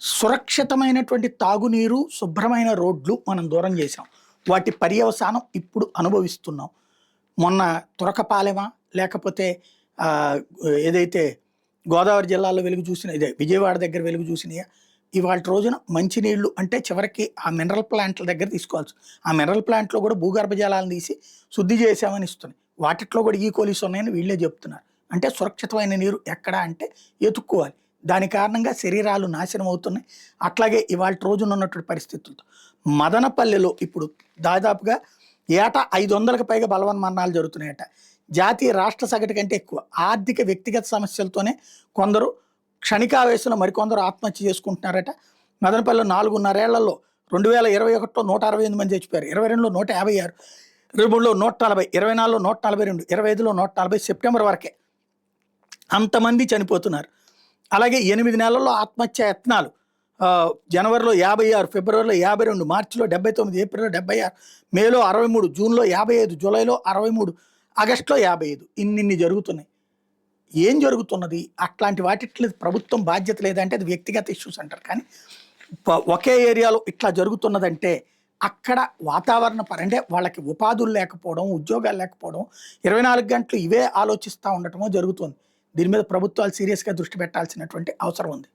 సురక్షితమైనటువంటి తాగునీరు, శుభ్రమైన రోడ్లు మనం దూరం చేశాం. వాటి పర్యవసానం ఇప్పుడు అనుభవిస్తున్నాం. మొన్న తురకపాలెమా లేకపోతే ఆహ్, ఏదైతే గోదావరి జిల్లాలో వెలుగు చూసిన ఇదే విజయవాడ దగ్గర వెలుగు చూసినయా? ఇవాల్టి రోజున మంచినీళ్ళు అంటే చివరికి ఆ మినరల్ ప్లాంట్ల దగ్గర తీసుకోవాల్సి. ఆ మినరల్ ప్లాంట్‌లో కూడా భూగర్భ జలాలను తీసి శుద్ధి చేశామని ఇస్తున్నాయి. వాటిట్లో కూడా ఈకోలీస్ ఉన్నాయని వీళ్ళే చెప్తున్నారు. అంటే సురక్షితమైన నీరు ఎక్కడ అంటే ఎతుక్కోవాలి. దాని కారణంగా శరీరాలు నాశనం అవుతున్నాయి. అట్లాగే ఇవాల్టి రోజున ఉన్నటువంటి పరిస్థితులతో మదనపల్లెలో ఇప్పుడు దాదాపుగా ఏటా 500కి పైగా బలవన్మరణాలు జరుగుతున్నాయట. జాతీయ రాష్ట్ర సగటు కంటే ఎక్కువ. ఆర్థిక వ్యక్తిగత సమస్యలతోనే కొందరు క్షణికావేశంలో మరికొందరు ఆత్మహత్య చేసుకుంటున్నారట. మదనపల్లిలో 4.5 ఏళ్లలో 2021లో 168 మంది చచ్చిపోయారు. 22లో 156, 23లో 140, 24లో 142, 25లో 140 సెప్టెంబర్ వరకే అంతమంది చనిపోతున్నారు. అలాగే 8 నెలల్లో ఆత్మహత్య యత్నాలు జనవరిలో 56, ఫిబ్రవరిలో 52, మార్చిలో 79, ఏప్రిల్లో 76, మేలో 63, జూన్లో 55, జూలైలో 63, ఆగస్టులో 55 ఇన్నిన్ని జరుగుతున్నాయి. ఏం జరుగుతున్నది? అట్లాంటి వాటిట్లో ప్రభుత్వం బాధ్యత లేదంటే అది వ్యక్తిగత ఇష్యూస్ అంటారు. కానీ ఒకే ఏరియాలో ఇట్లా జరుగుతున్నదంటే అక్కడ వాతావరణ అంటే వాళ్ళకి ఉపాధులు లేకపోవడం, ఉద్యోగాలు లేకపోవడం, 24 గంటలు ఇవే ఆలోచిస్తూ ఉండటమో జరుగుతుంది. దీని మీద ప్రభుత్వాలు సీరియస్‌గా దృష్టి పెట్టాల్సినటువంటి అవసరం ఉంది.